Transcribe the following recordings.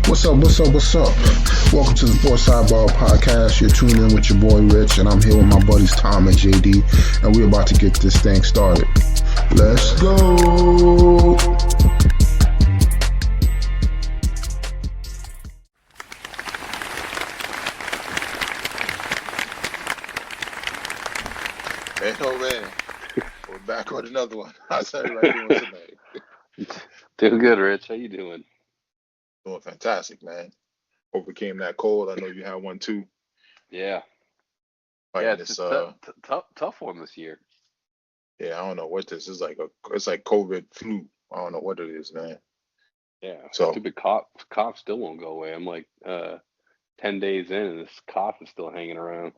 What's up? What's up? What's up? Welcome to the Sports Sidebar Podcast. You're tuned in with your boy Rich, and I'm here with my buddies Tom and JD, and we're about to get this thing started. Let's go. Man, oh man, we're back on another one. How's everybody doing tonight? Doing good, Rich. How you doing? Doing fantastic, man. Overcame that cold. I know you had one too. Yeah, Fighting it's this, a tough one this year. yeah, I don't know what this is like. It's like COVID flu. I don't know what it is, man. Yeah, So stupid cough still won't go away. I'm like 10 days in, and this cough is still hanging around.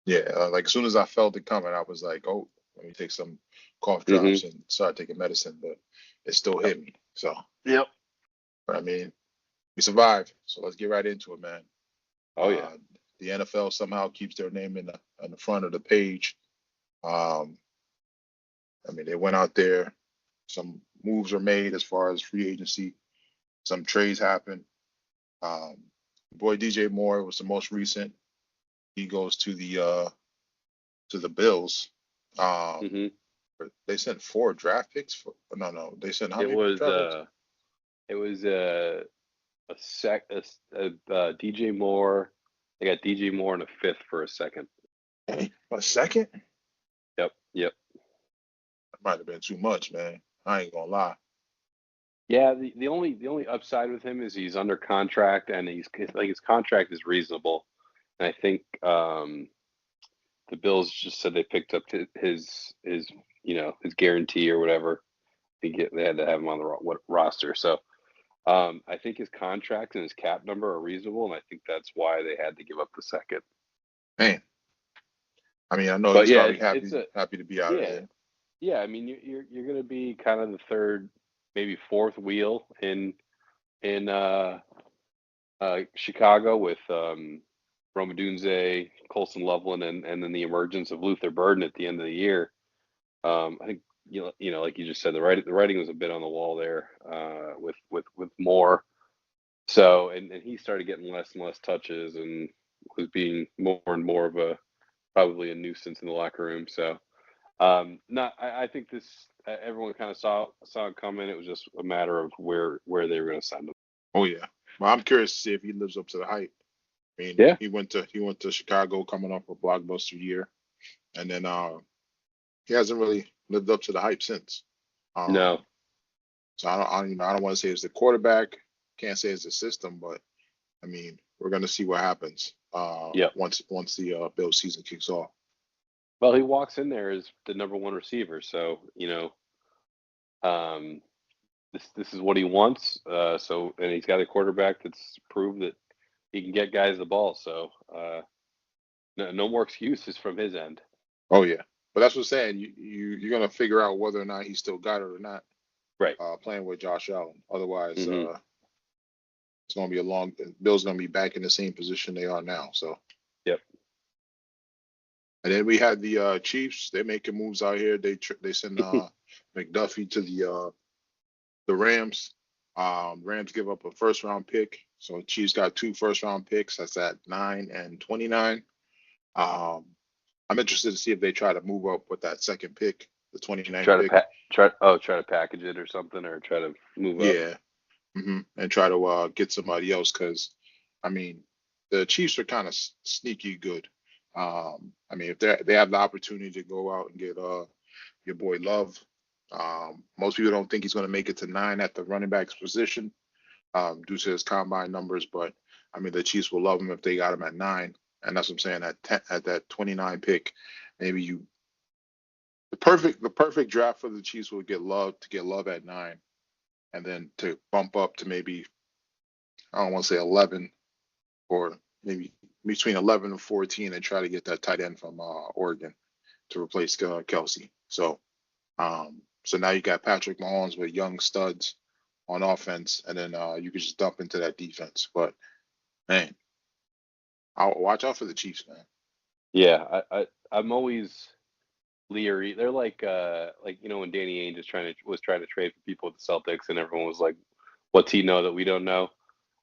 yeah, like as soon as I felt it coming, I was like, oh, let me take some cough Mm-hmm. drops and start taking medicine, but it still hit me. So, Yep. but I mean, we survived. So let's get right into it, man. Oh yeah. The NFL somehow keeps their name in the front of the page. Um, I mean, they went out there. Some moves are made as far as free agency. Some trades happened. Um, boy, DJ Moore was the most recent. He goes to the Bills. Mm-hmm. They sent 4 draft picks for. No. They sent how It many was draft picks? DJ Moore. They got DJ Moore in a fifth for a second. A second? Yep. That might have been too much, man. I ain't gonna lie. Yeah, the only upside with him is he's under contract, and his contract is reasonable. And I think the Bills just said they picked up his his guarantee or whatever. They had to have him on the roster. So I think his contract and his cap number are reasonable, and I think that's why they had to give up the second. Man, I mean, I know But he's yeah, probably happy to be out of there. yeah. I mean, you're going to be kind of the third, maybe fourth wheel in Chicago with Rome Odunze, Colson Loveland, and then the emergence of Luther Burden at the end of the year. I think like you just said, the writing was a bit on the wall there with Moore. So and he started getting less and less touches and was being more and more of probably a nuisance in the locker room. So I think this everyone kind of saw it coming. It was just a matter of where they were going to send him. Oh yeah. Well, I'm curious to see if he lives up to the hype. I mean, Yeah. he went to Chicago coming off a blockbuster year, and then he hasn't really lived up to the hype since. No. So I don't want to say it's the quarterback. Can't say it's the system, but I mean, we're gonna see what happens. Yep. Once the Bills season kicks off. Well, he walks in there as the number one receiver, so this is what he wants. So and he's got a quarterback that's proved that he can get guys the ball. So no more excuses from his end. Oh yeah, but that's what I'm saying. You're gonna figure out whether or not he still got it or not. Right. Playing with Josh Allen. Otherwise, Mm-hmm. it's gonna be Bills gonna be back in the same position they are now. So. Yep. And then we had the Chiefs. They're making moves out here. They send McDuffie to the Rams. Rams give up a first round pick, so Chiefs got 2 first round picks. That's at 9 and 29. I'm interested to see if they try to move up with that second pick, the 29th pick. Try to package it or something, or try to move up. Yeah. And try to get somebody else because, I mean, the Chiefs are kind of sneaky good. I mean, if they have the opportunity to go out and get your boy Love, most people don't think he's going to make it to 9 at the running back's position due to his combine numbers. But I mean, the Chiefs will love him if they got him at 9, and that's what I'm saying. At that 29 pick, maybe the perfect draft for the Chiefs would get Love at 9, and then to bump up to maybe I don't want to say 11 or maybe between 11 and 14 and try to get that tight end from Oregon to replace Kelsey. So now you got Patrick Mahomes with young studs on offense, and then you could just dump into that defense. But man, I'll watch out for the Chiefs, man. Yeah, I'm always leery. They're like when Danny Ainge was trying to trade for people with the Celtics, and everyone was like, "What's he know that we don't know?"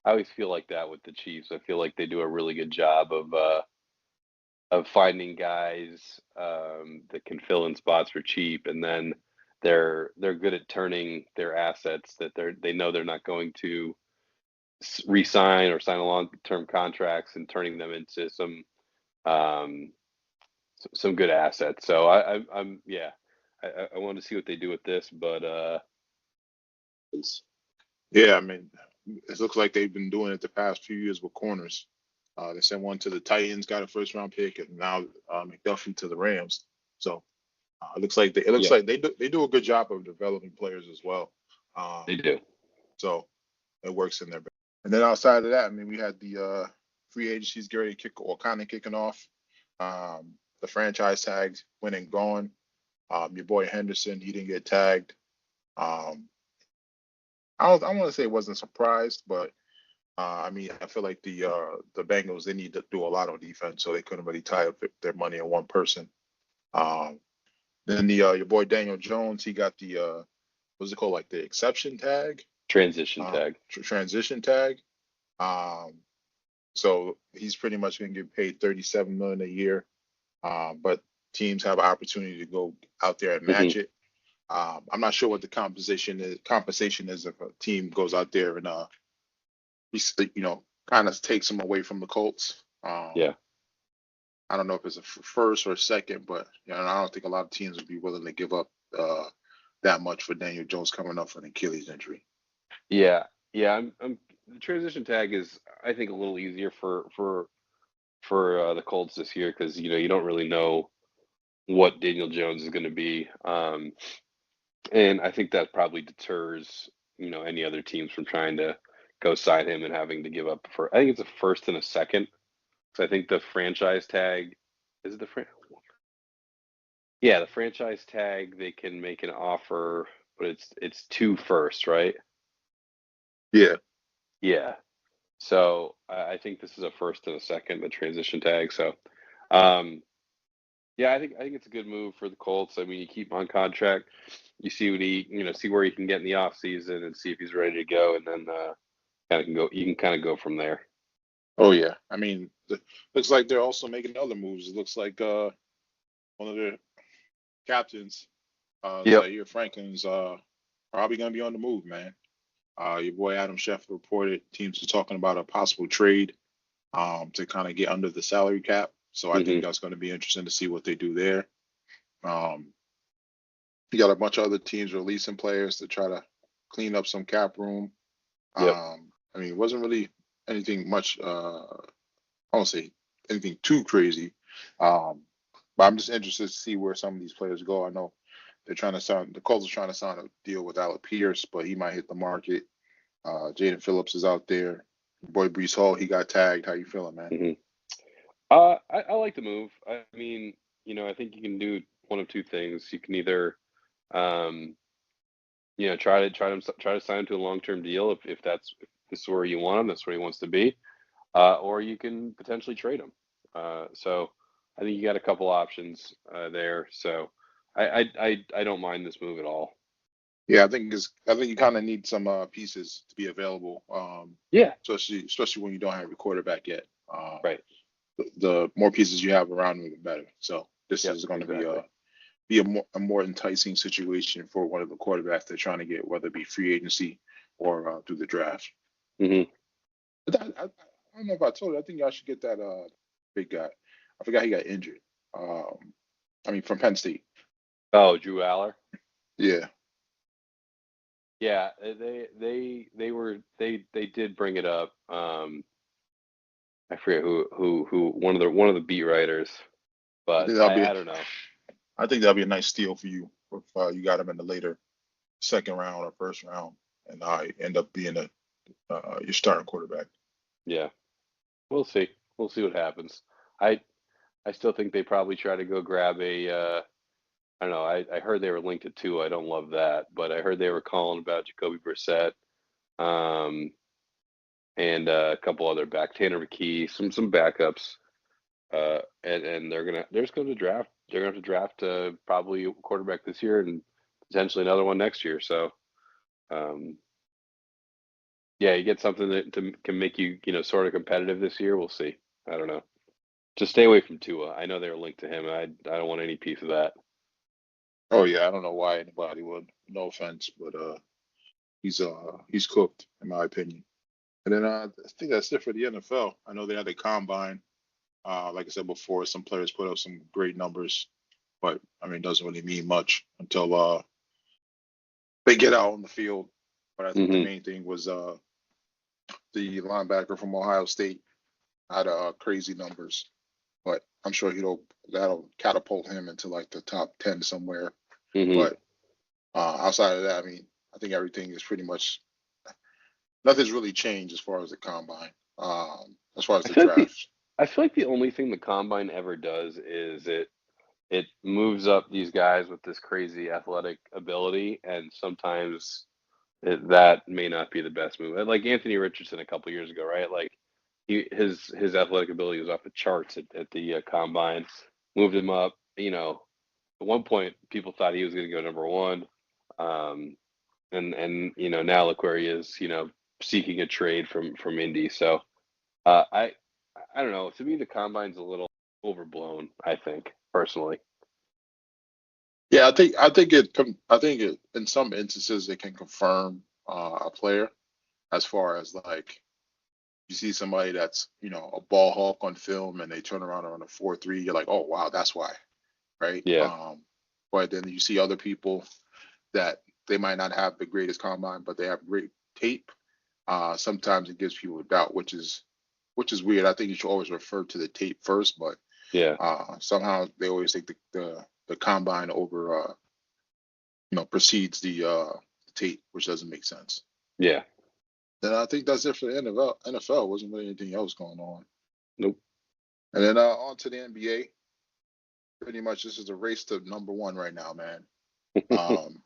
I always feel like that with the Chiefs. I feel like they do a really good job of finding guys that can fill in spots for cheap, and then they're good at turning their assets that they know they're not going to re-sign or sign a long-term contracts and turning them into um, some good assets. So I'm yeah, I want to see what they do with this, but Yeah, I mean, it looks like they've been doing it the past few years with corners. They sent one to the Titans, got a first round pick, and now McDuffie to the Rams. So it looks yeah, like they do a good job of developing players as well. they Um, do. so it works in their back. And then outside of that, I mean, we had the free agencies getting ready to kick or kind of kicking off. The franchise tags went and gone. Your boy Henderson, he didn't get tagged. Um, I want to say wasn't surprised, but I mean, I feel like the Bengals they need to do a lot on defense, so they couldn't really tie up their money on one person. Um, then the your boy Daniel Jones, he got the what's it called, like the exception tag, Transition tag. transition tag. Um, so he's pretty much going to get paid 37 million a year. But teams have an opportunity to go out there and Hmm. match it. I'm not sure what the compensation is if a team goes out there and kind of takes them away from the Colts. Yeah. I don't know if it's a first or a second, but I don't think a lot of teams would be willing to give up that much for Daniel Jones coming up with an Achilles injury. Yeah, yeah. The transition tag is, I think, a little easier for the Colts this year because you don't really know what Daniel Jones is going to be, and I think that probably deters any other teams from trying to go sign him and having to give up for. I think it's a first and a second. So I think the franchise tag is it the yeah, the franchise tag they can make an offer, but it's two firsts, right? Yeah, Yeah. So I think this is a first and a second, the transition tag. So, um, yeah, I think it's a good move for the Colts. I mean, you keep him on contract, you see what see where he can get in the off season, and see if he's ready to go, and then kind of can go. You can kind of go from there. oh yeah. I mean, looks like they're also making other moves. It looks like one of their captains, Yep. Zaire Franklin's probably gonna be on the move, man. Your boy Adam Schefter reported teams are talking about a possible trade to kind of get under the salary cap. So I think Hmm. that's going to be interesting to see what they do there. Um, you got a bunch of other teams releasing players to try to clean up some cap room. Yep. I mean, it wasn't really anything much. I won't say anything too crazy. Um, but I'm just interested to see where some of these players go. I know the Colts are trying to sign a deal with Alec Pierce, but he might hit the market. Jaden Phillips is out there. Your boy Brees Hall, he got tagged. How you feeling, man? Hmm. I like the move. I mean, I think you can do one of two things. You can either, um, try to sign him to a long term deal if this is where you want him, that's where he wants to be, or you can potentially trade him. So I think you got a couple options there. So I don't mind this move at all. Yeah, I think you kind of need some pieces to be available, Yeah. especially when you don't have your quarterback yet. Right. The more pieces you have around him, the better. So this Yep. is going to Exactly. be a more enticing situation for one of the quarterbacks they're trying to get, whether it be free agency or through the draft. Hmm. But I don't know if I told you. I think y'all should get that big guy. I forgot he got injured. I mean, from Penn State. Oh, Drew Aller. Yeah, Yeah, they did bring it up. I forget who one of the beat writers, I but think that'll be I don't know. I think that'll be a nice steal for you if you got him in the later second round or first round, and I end up being your starting quarterback. Yeah, we'll see. We'll see what happens. I I still think they probably try to go grab a. I don't know. I heard they were linked to two. I don't love that, but I heard they were calling about Jacoby Brissett, um, and a couple other Tanner McKee, some backups, and they're just going to draft. They're going to have to draft probably a quarterback this year and potentially another one next year. So, um, Yeah, you get something that can make you, sort of competitive this year. We'll see. I don't know. Just stay away from Tua. I know they're linked to him. I don't want any piece of that. Oh yeah, I don't know why anybody would. No offense, but he's cooked in my opinion. And then I think that's it for the NFL. I know they had a combine. Like I said before, some players put up some great numbers, but I mean, it doesn't really mean much until they get out on the field. But I think the Hmm. main thing was the linebacker from Ohio State had crazy numbers. But I'm sure that'll catapult him into like the top 10 somewhere. Hmm. But outside of that, I mean, I think everything is pretty much nothing's really changed as far as the combine, as far as I the feel like the draft. I feel like the only thing the combine ever does is it moves up these guys with this crazy athletic ability, and sometimes that may not be the best move. Like Anthony Richardson a couple years ago, right? Like his athletic ability was off the charts at the combine, moved him up. At one point people thought he was going to go number one, um, and now look where he is. Seeking a trade from Indy. So I don't know. To me, the combine's a little overblown. I think personally. Yeah, I think it in some instances it can confirm a player as far as like you see somebody that's a ball hawk on film and they turn around on a 4.3, you're like, oh wow, that's why, right? Yeah. But then you see other people that they might not have the greatest combine, but they have great tape. Sometimes it gives people a doubt, which is weird. I think you should always refer to the tape first, but Yeah. somehow they always take the combine over precedes the tape, which doesn't make sense. Yeah. Then I think that's it for the NFL. NFL wasn't really anything else going on. Nope. And then on to the NBA. Pretty much this is a race to number one right now, man. Um,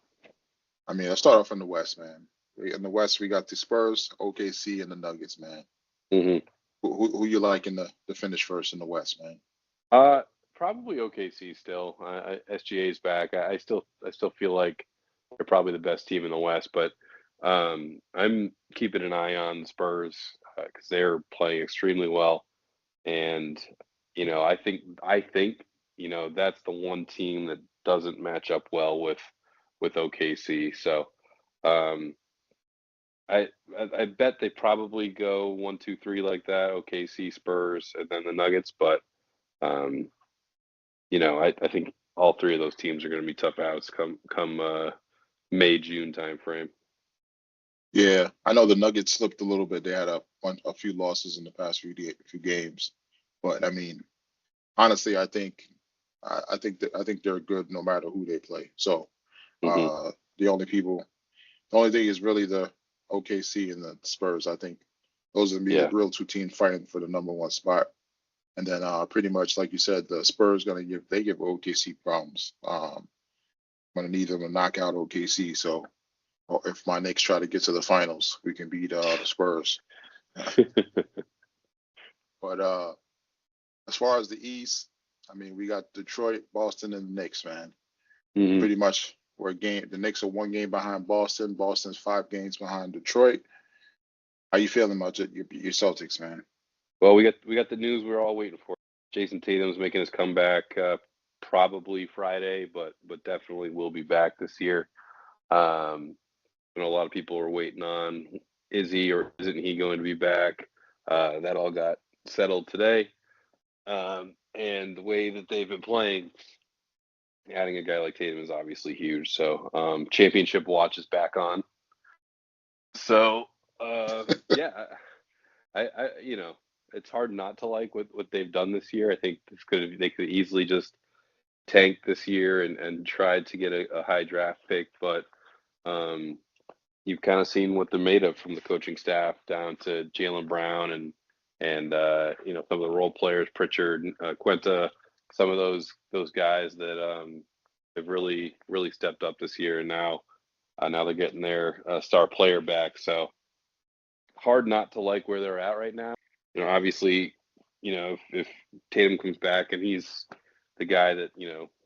I mean, let's start off in the West, man. In the West, we got the Spurs, OKC, and the Nuggets, man. Hmm. Who you like in the finish first in the West, man? Uh, Probably OKC still. SGA's back. I still feel like they're probably the best team in the West, but I'm keeping an eye on Spurs because they're playing extremely well, and I think that's the one team that doesn't match up well with OKC. So um, I, I bet they probably go 1, 2, 3 like that. OKC, Spurs, and then the Nuggets, but. Um, I think all three of those teams are going to be tough outs come May June timeframe. Yeah, I know the Nuggets slipped a little bit. They had a few losses in the past few games, but I mean, honestly, I think they're good no matter who they play. So Hmm. the only thing is really the OKC and the Spurs. I think those are gonna be the Yeah. real two teams fighting for the number one spot. And then pretty much like you said, the Spurs give OKC problems. I'm gonna need them to knock out OKC. So if my Knicks try to get to the finals, we can beat the Spurs. But as far as the East, I mean, we got Detroit, Boston, and the Knicks, man. Hmm. Pretty much we're a game. The Knicks are one game behind Boston. Boston's 5 games behind Detroit. How you feeling about your Celtics, man? Well, we got the news we're all waiting for. Jason Tatum's making his comeback probably Friday, but definitely will be back this year. Um, a lot of people are waiting on is he or isn't he going to be back? That all got settled today. And the way that they've been playing, adding a guy like Tatum is obviously huge. So championship watch is back on. So yeah, I it's hard not to like what they've done this year. I think they could easily just tank this year and tried to get a high draft pick, but um, you've kind of seen what they're made of from the coaching staff down to Jalen Brown and some of the role players, Pritchard, Quenta, some of those guys that have really stepped up this year, and now they're getting their star player back. So hard not to like where they're at right now. Obviously, if Tatum comes back and he's the guy that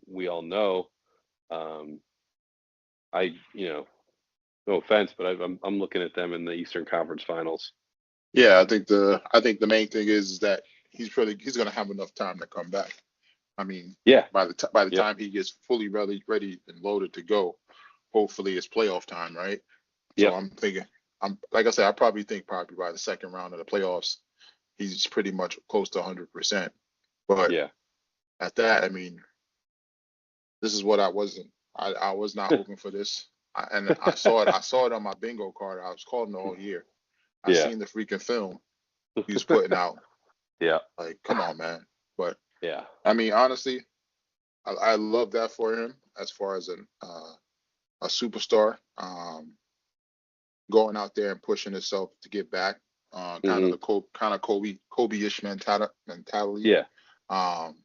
we all know, um, I No offense, but I'm looking at them in the Eastern Conference Finals. Yeah, I think the main thing is that he's going to have enough time to come back. I mean, Yeah. by the Yep. time he gets fully ready and loaded to go, hopefully it's playoff time, right? So Yep. I'm thinking, I'm like I said, I probably think probably by the second round of the playoffs, he's pretty much close to 100%. But Yeah. at that, I mean, this is what I wasn't. I was not hoping for this, and I saw it. I saw it on my bingo card. I was calling the whole year. I Yeah. seen the freaking film he was putting out. Yeah. Like, come on, man. But Yeah. I mean, honestly, I love that for him as far as a superstar going out there and pushing himself to get back. Kind of Hmm. the Kobe-ish mentality. Yeah. Um,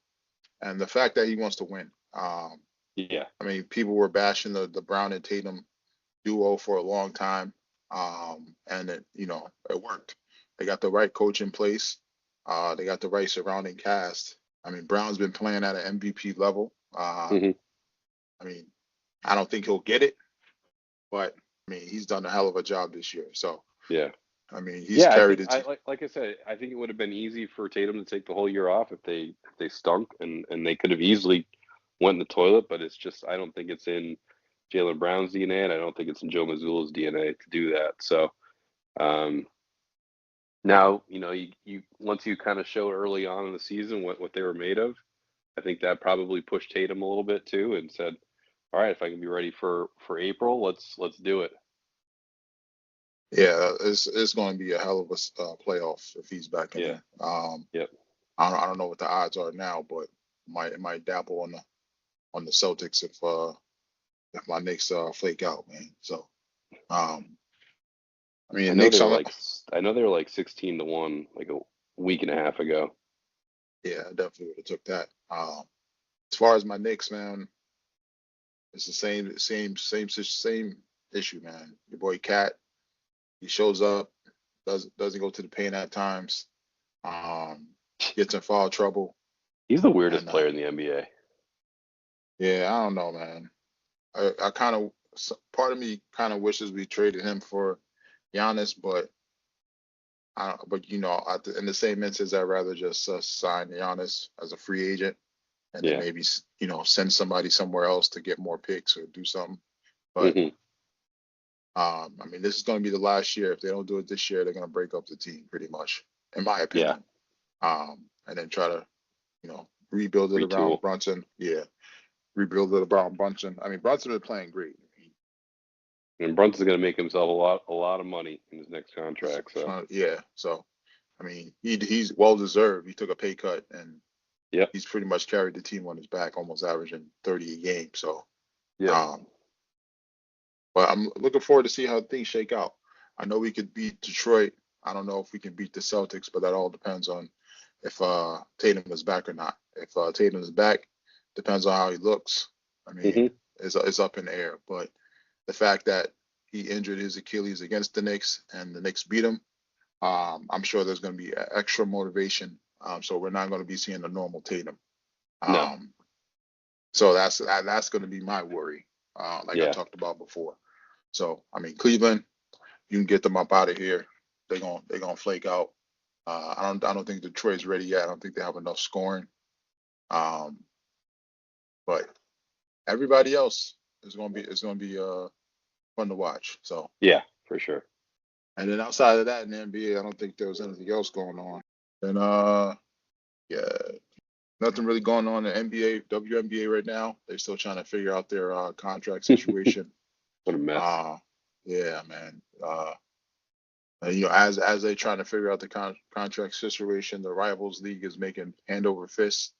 and the fact that he wants to win. Yeah. I mean, people were bashing the Brown and Tatum duo for a long time, and it worked. They got the right coach in place. They got the right surrounding cast. I mean, Brown's been playing at an MVP level. Hmm. I mean, I don't think he'll get it, but I mean, he's done a hell of a job this year. So, Yeah. I mean, he's Yeah. I carried think the I team. like I said, I think it would have been easy for Tatum to take the whole year off if they stunk and they could have easily went in the toilet. But it's just I don't think it's in Jalen Brown's DNA, and I don't think it's in Joe Mazzulla's DNA to do that. So um, now you once you kind of showed early on in the season what they were made of. I think that probably pushed Tatum a little bit too, and said, "All right, if I can be ready for April, let's do it." Yeah, it's going to be a hell of a playoff if he's back in Yeah. there. Yep. I don't know what the odds are now, but it might dabble on the Celtics if my Knicks flake out, man. So I mean, I the know Knicks, they were like I know they were like 16-1 like a week and a half ago. yeah, I definitely would have took that. As far as my Knicks, man, it's the same issue, man. Your boy Cat, he shows up, doesn't go to the paint at times, um, gets in foul trouble, He's the weirdest and player in the NBA. yeah, I don't know, man. I kind of part of me kind of wishes we traded him for Giannis, but in the same instance, I'd rather just sign Giannis as a free agent and then Yeah. maybe send somebody somewhere else to get more picks or do something. But Hmm. I mean, this is going to be the last year. If they don't do it this year, they're going to break up the team pretty much, in my Yeah. opinion. And then try to rebuild it around Retool. Brunson. Yeah, rebuild it around Brunson. I mean, Brunson is playing great. And Brunson's going to make himself a lot of money in his next contract. So Yeah, so I mean, he's well deserved. He took a pay cut and yep. he's pretty much carried the team on his back, almost averaging 30 a game. So, Yep. um, but I'm looking forward to see how things shake out. I know we could beat Detroit. I don't know if we can beat the Celtics, but that all depends on if Tatum is back or not. If Tatum is back, depends on how he looks. I mean, Hmm. it's up in the air. But the fact that he injured his Achilles against the Knicks and the Knicks beat him, I'm sure there's going to be extra motivation. So we're not going to be seeing the normal Tatum. No. Um, so that's going to be my worry, like I Yeah. talked about before. So I mean, Cleveland, you can get them up out of here. They're gonna flake out. I don't think Detroit's ready yet. I don't think they have enough scoring. Um, but everybody else is gonna be fun to watch. So Yeah. For sure. and then outside of that in the NBA, I don't think there was anything else going on. And yeah, nothing really going on in NBA, WNBA right now. They're still trying to figure out their contract situation. What a mess. Uh, yeah, man. And, as they're trying to figure out the contract situation, the rivals league is making hand over fist.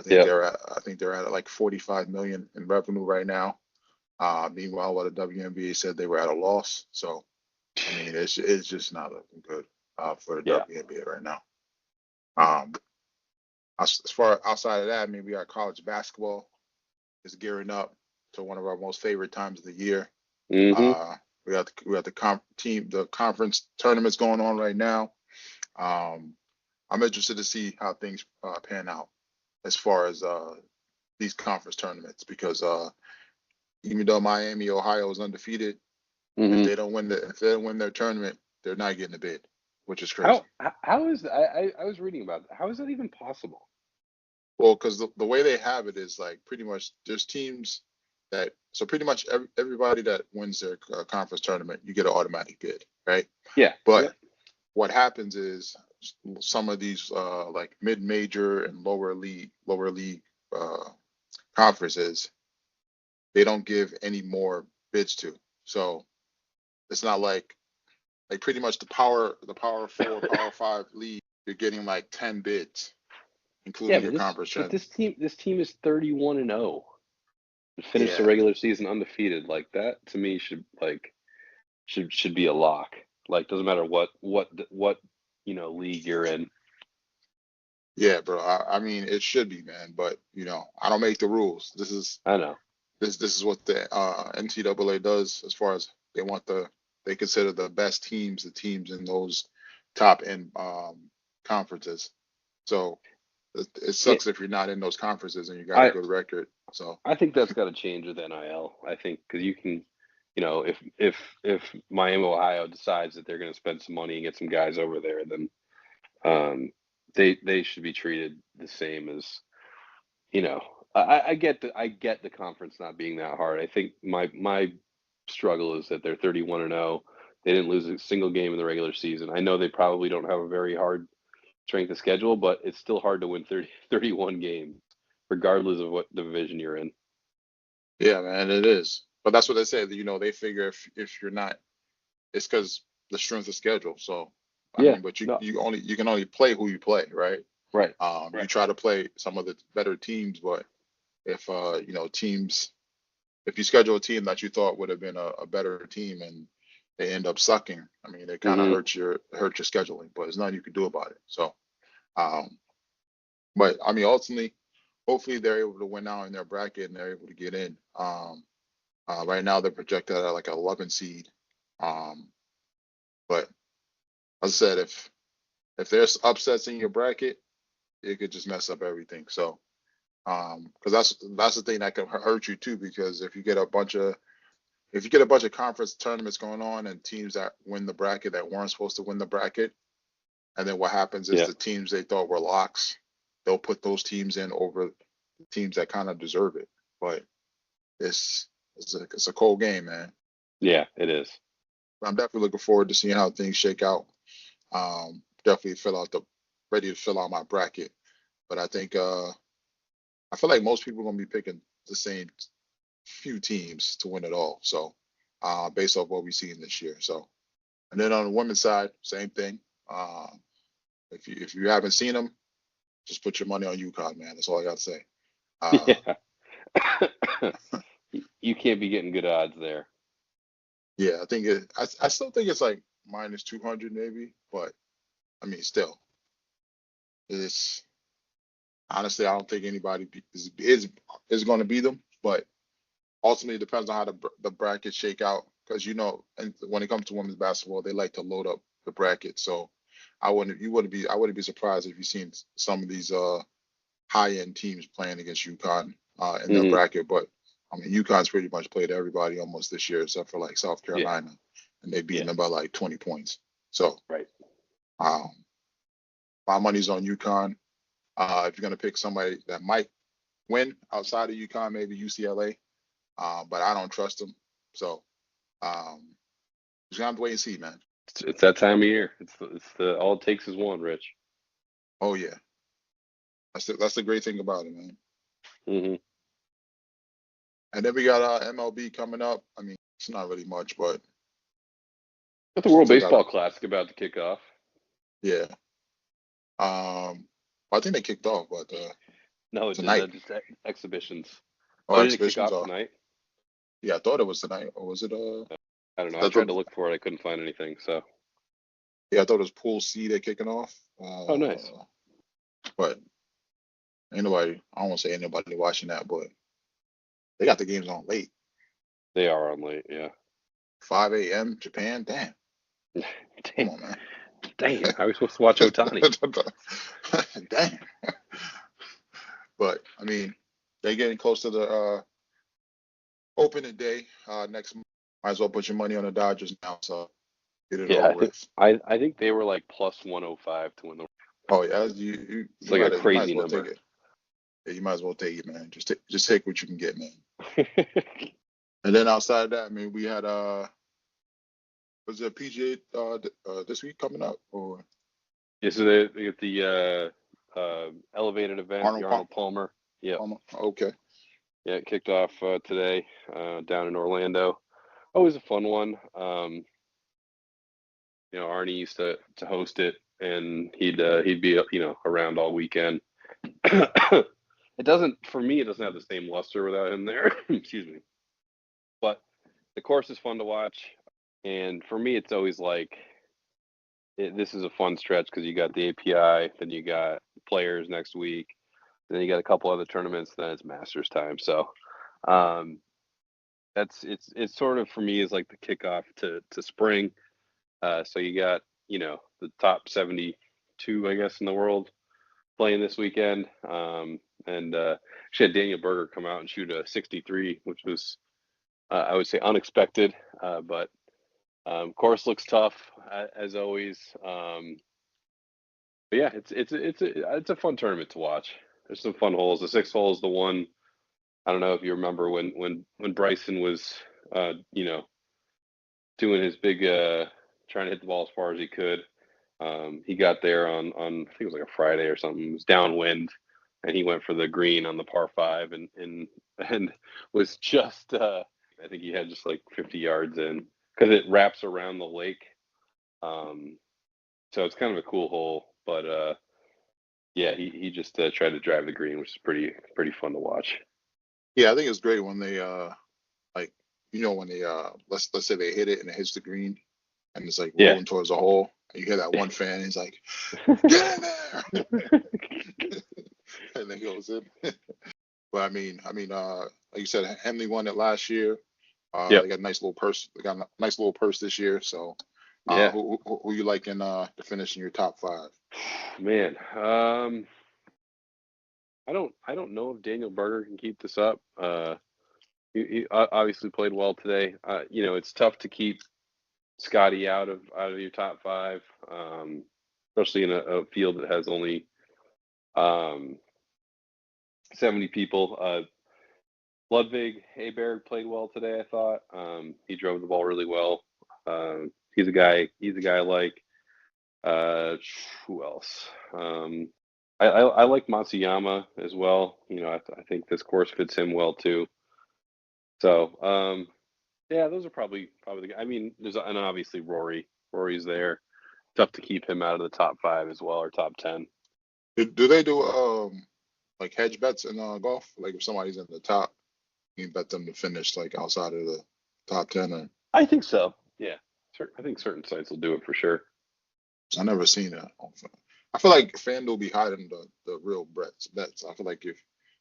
Yep. I think they're at like 45 million in revenue right now. Meanwhile, while the WNBA said they were at a loss. So I mean, it's just not looking good for the Yeah. WNBA right now. Um, as far outside of that, I mean, we got college basketball is gearing up to one of our most favorite times of the year. Hmm. Uh, we got the conference tournaments going on right now. Um, I'm interested to see how things pan out as far as these conference tournaments because even though Miami, Ohio is undefeated, If Hmm. they don't win their tournament, they're not getting a bid, which is crazy. How is I was reading about that. How is that even possible? Well, because the way they have it is like pretty much there's teams that so pretty much everybody that wins their conference tournament, you get an automatic bid, right? Yeah. But Yep. what happens is some of these like mid-major and lower league uh, conferences, they don't give any more bids to. So it's not like pretty much the power four, power five league, you're getting like 10 bids, Yeah, including but your conference tournament. this team is 31-0 and finished the Yeah, regular season undefeated. Like that to me should be a lock. Like doesn't matter what league you're in. yeah, bro. I mean, it should be, man. But I don't make the rules. I know. This is what the NCAA does as far as they consider the best teams, the teams in those top end conferences. So it Yeah, sucks if you're not in those conferences and you got a I good record. So I think that's got to change with NIL. I think because you can, if Miami, Ohio decides that they're going to spend some money and get some guys over there, then they should be treated the same as you know. I get the conference not being that hard. I think my struggle is that they're 31-0. They didn't lose a single game in the regular season. I know they probably don't have a very hard strength of schedule, but it's still hard to win 31 games, regardless of what division you're in. yeah, man, it is. But that's what they say. They figure if you're not, it's because the strength of schedule. So I Yeah, mean, but no, you can only play who you play, right? right, You right. try to play some of the better teams, but if teams, if you schedule a team that you thought would have been a better team and they end up sucking, I mean, it kind of Hmm. hurts your scheduling. But there's nothing you can do about it. So, um, but I mean, ultimately, hopefully they're able to win out in their bracket and they're able to get in. Right now they're projected at like an 11 seed. Um, but as I said, if there's upsets in your bracket, it could just mess up everything. So, because that's the thing that can hurt you too, because if you get a bunch of conference tournaments going on and teams that win the bracket that weren't supposed to win the bracket, and then what happens is Yeah, the teams they thought were locks, they'll put those teams in over the teams that kind of deserve it. But it's it's a cold game, man. yeah, it is. I'm definitely looking forward to seeing how things shake out. Definitely ready to fill out my bracket. But I feel like most people are gonna be picking the same few teams to win it all. So based off what we've seen this year. So and then on the women's side, same thing. Uh, if you haven't seen them, just put your money on UConn, man. That's all I gotta say. Uh, Yeah. You can't be getting good odds there. yeah, I still think it's like minus 200 maybe, but I mean still, it's honestly I don't think anybody is going to beat them, but ultimately it depends on how the brackets shake out because and when it comes to women's basketball, they like to load up the bracket. So I wouldn't be surprised if you've seen some of these high end teams playing against UConn in their Hmm. bracket, but I mean UConn's pretty much played everybody almost this year except for like South Yeah, Carolina, and they beaten yeah, them by like 20 points. So right. um, my money's on UConn. If you're gonna pick somebody that might win outside of UConn, maybe UCLA, but I don't trust them. So um, just gonna have to wait and see, man. It's that time of year. It's the all it takes is one, Rich. Oh yeah, that's the great thing about it, man. Hmm. And then we got MLB coming up. I mean, it's not really much, but Got the World still got Baseball Classic about to kick off. yeah. I think they kicked off, but No, it tonight. didn't. Just exhibitions. Oh, Oh, did it kick exhibitions off are. tonight? Yeah, I thought it was tonight, or was it? I don't know. I That's tried what. to look for it. I couldn't find anything. So, Yeah, I thought it was Pool C they're kicking off. oh, nice. But ain't nobody. I don't want to say anybody watching that, but they got the games on late, They are on late. Yeah. 5 a.m. Japan. Damn, come Damn. on, man. Damn. How are we supposed to watch Otani? Damn. But I mean, they're getting close to the opening day next month. Might as well put your money on the Dodgers now, so get it Yeah, over with. I think they were like plus 105 to win the. Oh yeah, It's like a you might as crazy well take number. it. Yeah, you might as well take it, man. Just take what you can get, man. And then outside of that, I mean, we had was there a PGA this week coming up or Yeah, so they get the elevated event, the Arnold Arnold Palmer. Yeah, Palmer? Okay. yeah, it kicked off today down in Orlando. Always a fun one. Arnie used to host it, and he'd be around all weekend. It doesn't, for me, it doesn't have the same luster without him there. Excuse me. But the course is fun to watch, and for me, it's always like this is a fun stretch because you got the API, then you got players next week, and then you got a couple other tournaments, then it's Masters time. So um, it's sort of for me is like the kickoff to spring. So you got the top 72, I guess, in the world playing this weekend, and actually had Daniel Berger come out and shoot a 63, which was I would say unexpected, but course looks tough as always. But yeah, it's a fun tournament to watch. There's some fun holes. The sixth hole is the one. I don't know if you remember when Bryson was uh, you know doing his big trying to hit the ball as far as he could. He got there on I think it was like a Friday or something. It was downwind, and he went for the green on the par five, and was just I think he had just like 50 yards in because it wraps around the lake. Um, so it's kind of a cool hole, but yeah, he just tried to drive the green, which is pretty fun to watch. Yeah, I think it's great when they like when they let's say they hit it and it hits the green and it's like Yeah. rolling towards the hole. And you hear that one fan, he's like, "Get in there!" and then he goes in. But like you said, Henley won it last year. Yep. They got a nice little purse. They got a nice little purse this year. So, Yeah. who you like in to finish in your top five? Man, I don't know if Daniel Berger can keep this up. He obviously played well today. It's tough to keep Scotty out of your top five, especially in a field that has only um, 70 people. Ludwig Aberg played well today. I thought he drove the ball really well. He's a guy. He's a guy I like. Who else? I like Matsuyama as well. I think this course fits him well too. So yeah, those are probably the. I mean, and obviously Rory. Rory's there. Tough to keep him out of the top five as well or top 10. Do they do like hedge bets in golf? Like if somebody's in the top, you can bet them to finish like outside of the top 10. Or I think so. Yeah, I think certain sites will do it for sure. I never seen that. I feel like FanDuel be hiding the real bets. I feel like if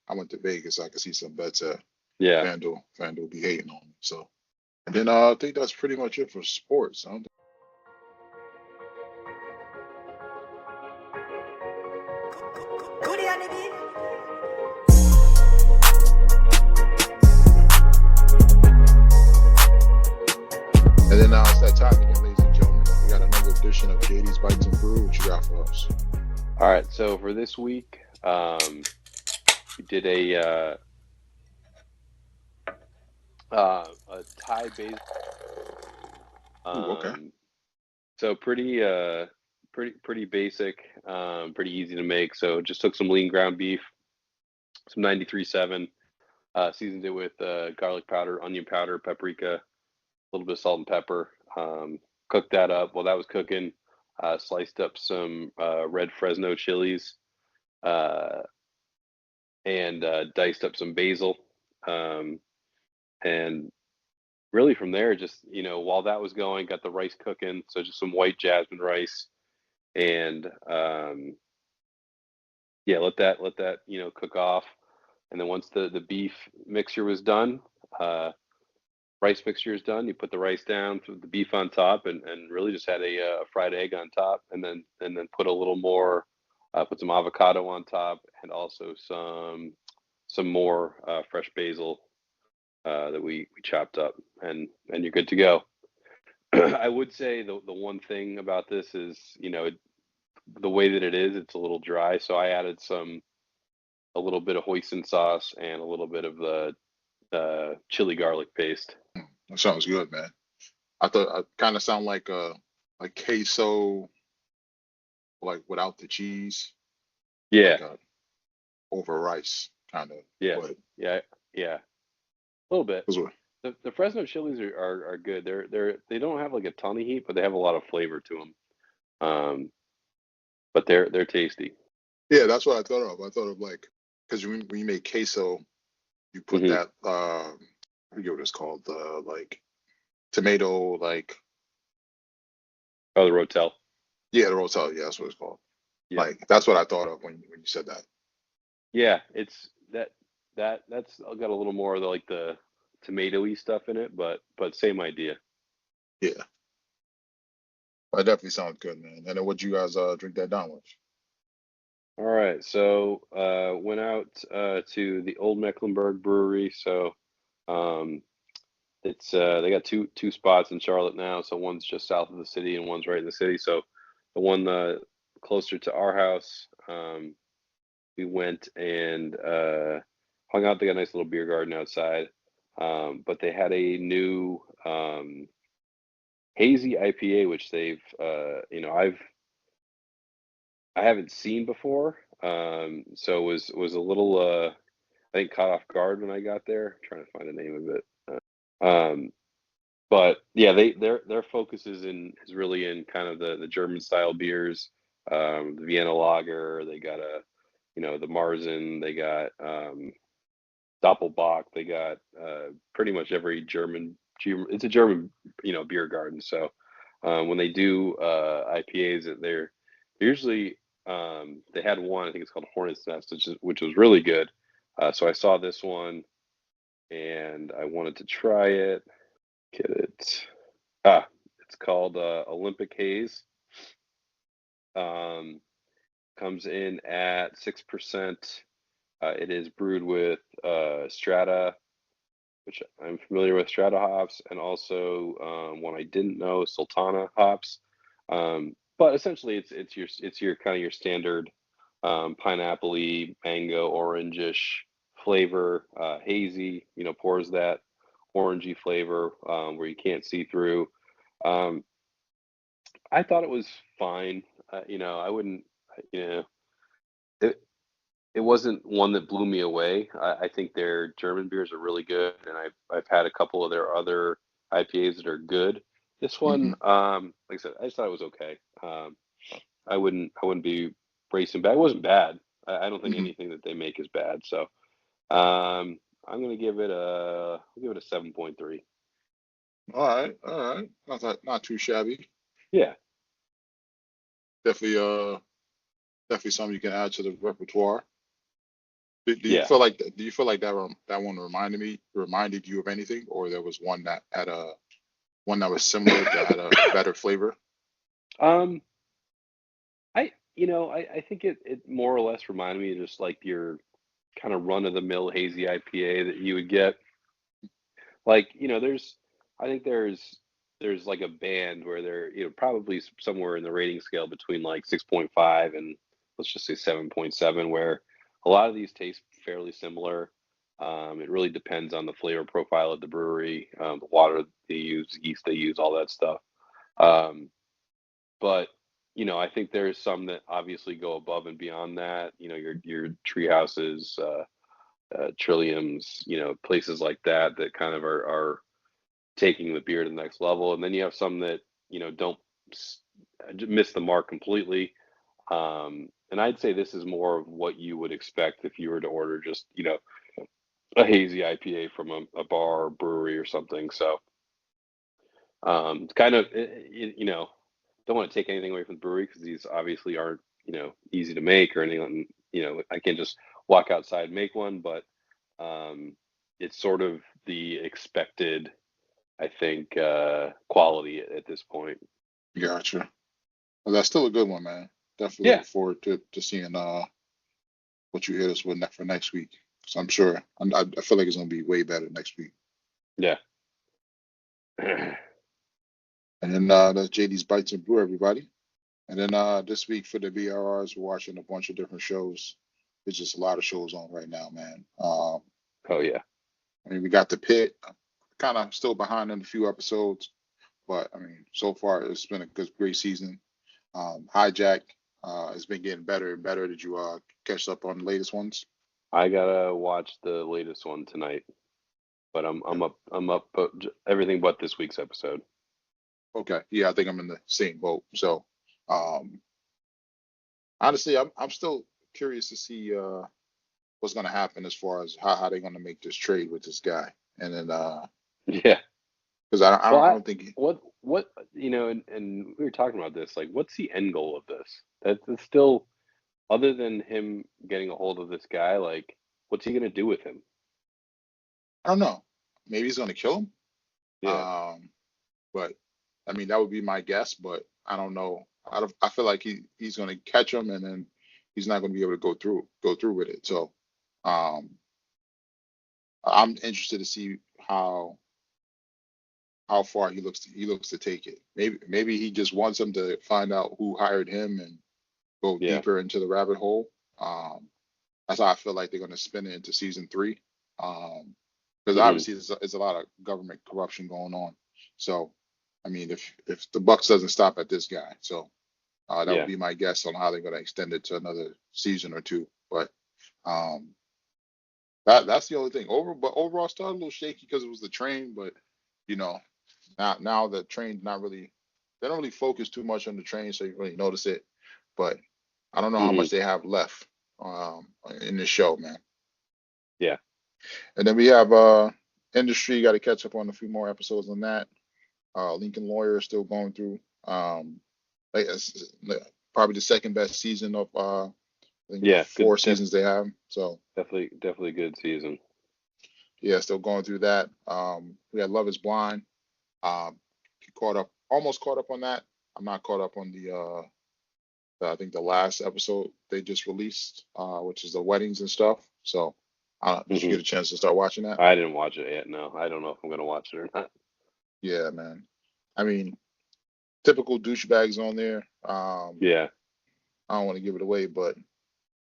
I went to Vegas, I could see some bets at Yeah. FanDuel. FanDuel be hating on me. So, and then I think that's pretty much it for sports. I don't And then it's that time again, ladies and gentlemen. We got another edition of JD's Bites and Brew. What you got for us? All right. So for this week, we did a Thai base. Okay. So pretty basic, pretty easy to make. So just took some lean ground beef, some 93.7, seasoned it with garlic powder, onion powder, paprika, a little bit of salt and pepper. Cooked that up. While that was cooking, sliced up some red Fresno chilies, and diced up some basil. And really from there, just while that was going, got the rice cooking. So just some white jasmine rice, and yeah, let that cook off. And then once the beef mixture was done, rice mixture is done, you put the rice down, threw the beef on top, and really just had a fried egg on top, and then put a little more, put some avocado on top, and also some more fresh basil that we chopped up, and you're good to go. I would say the one thing about this is, the way that it is, it's a little dry. So I added a little bit of hoisin sauce and a little bit of the chili garlic paste. That sounds good, man. I thought I kind of sound like queso, like without the cheese, Yeah, like over rice kind of. yeah, But yeah, yeah, a little bit. was what? The Fresno chilies are good. They don't have like a ton of heat, but they have a lot of flavor to them. But they're tasty. Yeah, that's what I thought of. I thought of like because when you make queso, you put Hmm. that I forget what it's called, the like tomato, like Oh, the Rotel. yeah, the rotel. Yeah, that's what it's called. Yep. Like that's what I thought of when you said that. Yeah, it's that's got a little more of the tomatoey stuff in it, but same idea. Yeah, that definitely sounds good, man. And then what you guys drink that down with? All right, so went out to the Old Mecklenburg Brewery. So um, it's they got two spots in Charlotte now. So one's just south of the city and one's right in the city. So the one closer to our house, we went and hung out. They got a nice little beer garden outside, but they had a new hazy IPA, which I haven't seen before. So was a little I think caught off guard when I got there. I'm trying to find the name of it. Um, but yeah, their focus is really in kind of the German style beers, the Vienna Lager. They got the Marzen. They got Doppelbock. They got pretty much every German. It's a German, beer garden. So when they do IPAs, they're usually they had one. I think it's called Hornet's Nest, which was really good. So I saw this one and I wanted to try it. Get it? It's called Olympic Haze. Um, Comes in at 6%. It is brewed with Strata, which I'm familiar with, Strata hops, and also one I didn't know, Sultana hops. But essentially, it's your kind of your standard pineapple-y, mango, orangish flavor, hazy. Pours that orangey flavor where you can't see through. Um, I thought it was fine. I wouldn't. You know, it it wasn't one that blew me away. I think their German beers are really good, and I've had a couple of their other IPAs that are good. This one, Hmm. like I said, I just thought it was okay. I wouldn't be racing back. It wasn't bad. I don't think Hmm. anything that they make is bad. So I'm gonna I'll give it a 7.3. All right. Not too shabby. Yeah, Definitely definitely something you can add to the repertoire. Do you yeah. feel like that one reminded you of anything, or there was one that had a one that was similar that had a better flavor? Um, I think it more or less reminded me of just like your kind of run of the mill hazy IPA that you would get. Like, I think there's like a band where they're, probably somewhere in the rating scale between like 6.5 and let's just say 7.7, where a lot of these taste fairly similar. It really depends on the flavor profile of the brewery, the water they use, yeast they use, all that stuff. Um, but I think there's some that obviously go above and beyond that. Your tree houses, Trilliums, places like that that kind of are taking the beer to the next level. And then you have some that don't miss the mark completely. And I'd say this is more of what you would expect if you were to order just a hazy IPA from a bar or brewery or something. So kind of don't want to take anything away from the brewery because these obviously aren't easy to make or anything. I can't just walk outside and make one, but it's sort of the expected, I think, quality at this point. Gotcha. Well, that's still a good one, man. Definitely Yeah, looking forward to seeing what you hit us with for next week. So I'm sure I feel like it's gonna be way better next week. Yeah. And then that's JD's Bites and Brew, everybody. And then this week for the BRRs, we're watching a bunch of different shows. There's just a lot of shows on right now, man. Oh yeah. I mean, we got The Pit, kind of still behind in a few episodes, but I mean, so far it's been a great season. Hijack has been getting better and better. Did you catch up on the latest ones? I gotta watch the latest one tonight, but I'm up everything but this week's episode. Okay, yeah, I think I'm in the same boat. So, um, honestly, I'm still curious to see what's going to happen as far as how they're going to make this trade with this guy, and then Yeah. because Well, I don't think what and we were talking about this. Like, what's the end goal of this? That's still, other than him getting a hold of this guy. Like, what's he gonna do with him? I don't know. Maybe he's going to kill him. Yeah. But I mean that would be my guess. But I don't know. I feel like he's going to catch him, and then he's not going to be able to go through with it. So, um, I'm interested to see how far he looks to take it. Maybe he just wants him to find out who hired him and go Yeah. deeper into the rabbit hole. That's how I feel like they're going to spin it into season three. Because Hmm. obviously there's a lot of government corruption going on. So, I mean, if the Bucks doesn't stop at this guy, so that would Yeah. be my guess on how they're going to extend it to another season or two. But um, that's the only thing. But overall, started a little shaky because it was the train. But you know, now the train's not really. They don't really focus too much on the train, so you really notice it. But I don't know how Hmm. much they have left in this show, man. Yeah. And then we have industry. Got to catch up on a few more episodes on that. Lincoln Lawyer is still going through. Like probably the second best season of I think the Yeah. Good. four seasons they have. So Definitely good season. yeah, still going through that. We had Love Is Blind. Um, almost caught up on that. I'm not caught up on I think the last episode they just released, which is the weddings and stuff. So, did you Hmm. get a chance to start watching that? I didn't watch it yet. No, I don't know if I'm gonna watch it or not. Yeah, man. I mean, typical douchebags on there. Yeah. I don't want to give it away, but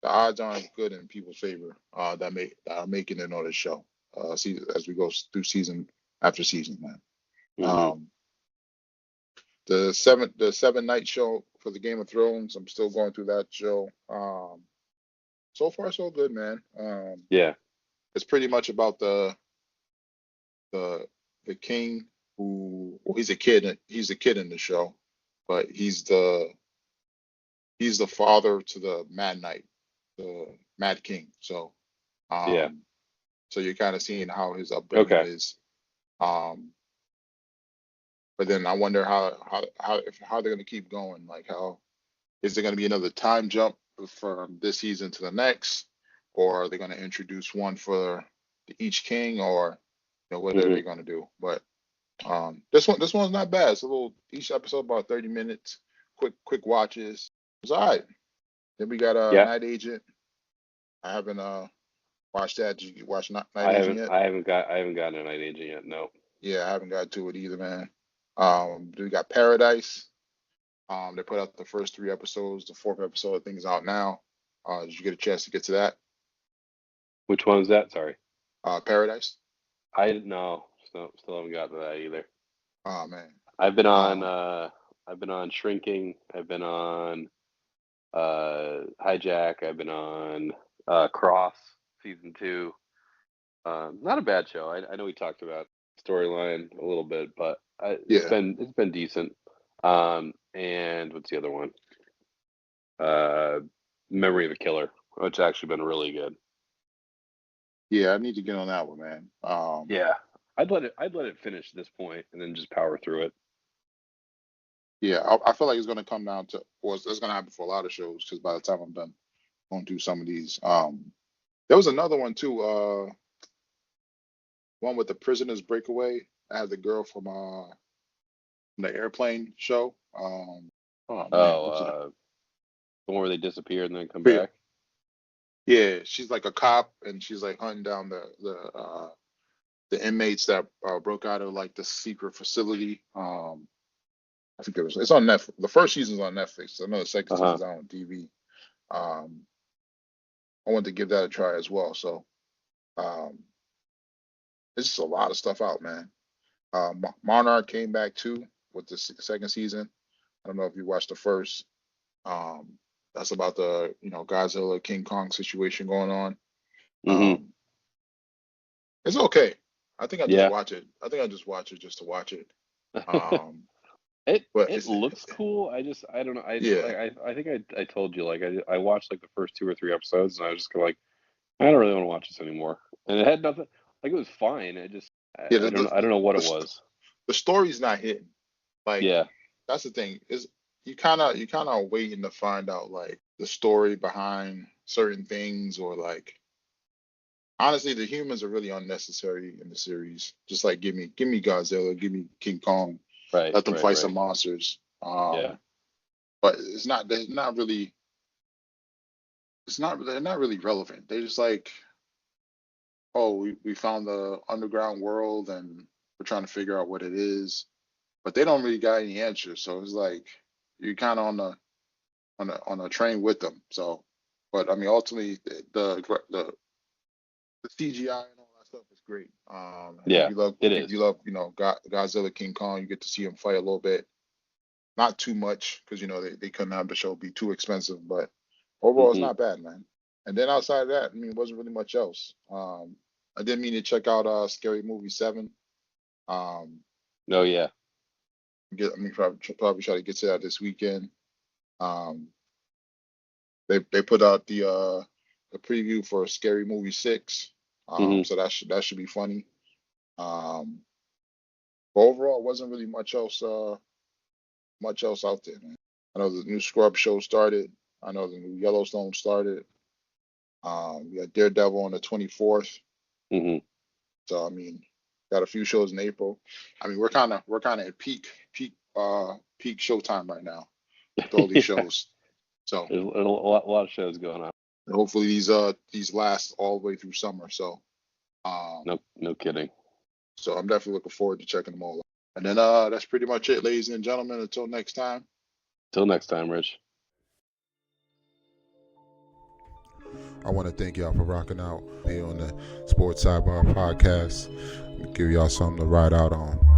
the odds aren't good in people's favor that are making it on the show. As we go through season after season, man. Hmm. Um, the seven night show for the Game of Thrones. I'm still going through that show. So far so good, man. Yeah. It's pretty much about the the king who well, he's a kid. He's a kid in the show, but he's the father to the Mad Knight, the Mad King. So Yeah. um, so you're kind of seeing how his upbringing Okay. is. Um, but then I wonder how they're gonna keep going. Like how is there gonna be another time jump from this season to the next, or are they gonna introduce one for each king, or what are Hmm. they gonna do? But this one's not bad. It's a little each episode about 30 minutes, quick watches. It's all right. Then we got Yeah. Night Agent. I haven't watched that. Did you watch Night I Agent haven't. yet? I haven't gotten a night agent yet. No. Yeah, I haven't got to it either, man. We got Paradise. They put out the first three episodes. The fourth episode, I think, is out now. Did you get a chance to get to that? Which one is that? Sorry. Paradise. I no. Still haven't gotten to that either. Oh man. I've been on. Um, I've been on Shrinking. I've been on Hijack. I've been on Cross season 2. Not a bad show. I know we talked about storyline a little bit, but yeah, it's been decent. And what's the other one? Uh, Memory of a Killer, which has actually been really good. yeah. I need to get on that one, man. Yeah, I'd let it finish at this point and then just power through it. Yeah, I feel like it's gonna come down to, well, it's gonna happen for a lot of shows because by the time I'm done going through some of these, there was another one too. One with the prisoners breakaway. I had the girl from the airplane show. Oh man, Oh, what's it? the one where they disappear and then come Yeah, back. yeah. She's like a cop and she's like hunting down the inmates that broke out of like the secret facility. I think it's on Netflix. The first season's on Netflix. I know the second Uh-huh. season's out on TV. Um, I wanted to give that a try as well. So um, it's just a lot of stuff out, man. Monarch came back too with the second season. I don't know if you watched the first. Um, that's about the Godzilla King Kong situation going on. Mm-hmm. It's okay. I think I just Yeah. watch it. I think I just watch it just to watch it. Um, It but it it's looks cool. I don't know. yeah, I think I told you like I watched like the first 2 or 3 episodes and I was just kinda like I don't really want to watch this anymore. And it had nothing like it was fine. It just yeah. I don't know what The, it st- was. the story's not hitting. Like Yeah. that's the thing is you kind of waiting to find out like the story behind certain things or like honestly the humans are really unnecessary in the series. Just like give me Godzilla, give me King Kong, Right, let them right, fight right. some monsters. Yeah. But they're not really relevant. They're just like, oh, we found the underground world and we're trying to figure out what it is. But they don't really got any answers. So it's like you're kind of on a train with them. So, but I mean, ultimately, the CGI and all that stuff is great. And Yeah. It if you is. love, Godzilla, King Kong, you get to see him fight a little bit. Not too much because they couldn't have the show be too expensive, but overall, it's Mm-hmm. not bad, man. And then outside of that, I mean, it wasn't really much else. I did mean to check out Scary Movie 7. Um, Oh yeah. probably try to get to that this weekend. Um, they put out the preview for Scary Movie 6. Mm-hmm. So that should be funny. Um, but overall, it wasn't really much else out there, man. I know the new Scrub show started. I know the new Yellowstone started. We got Daredevil on the 24th. Mm-hmm. So I mean, got a few shows in April. I mean, we're kind of at peak showtime right now with all these Yeah. shows. So There's a lot of shows going on. hopefully these last all the way through summer. Um No kidding. so I'm definitely looking forward to checking them all out. And then that's pretty much it, ladies and gentlemen. Until next time. Till next time, Rich. I want to thank y'all for rocking out here on the Sports Sidebar Podcast. Give y'all something to ride out on.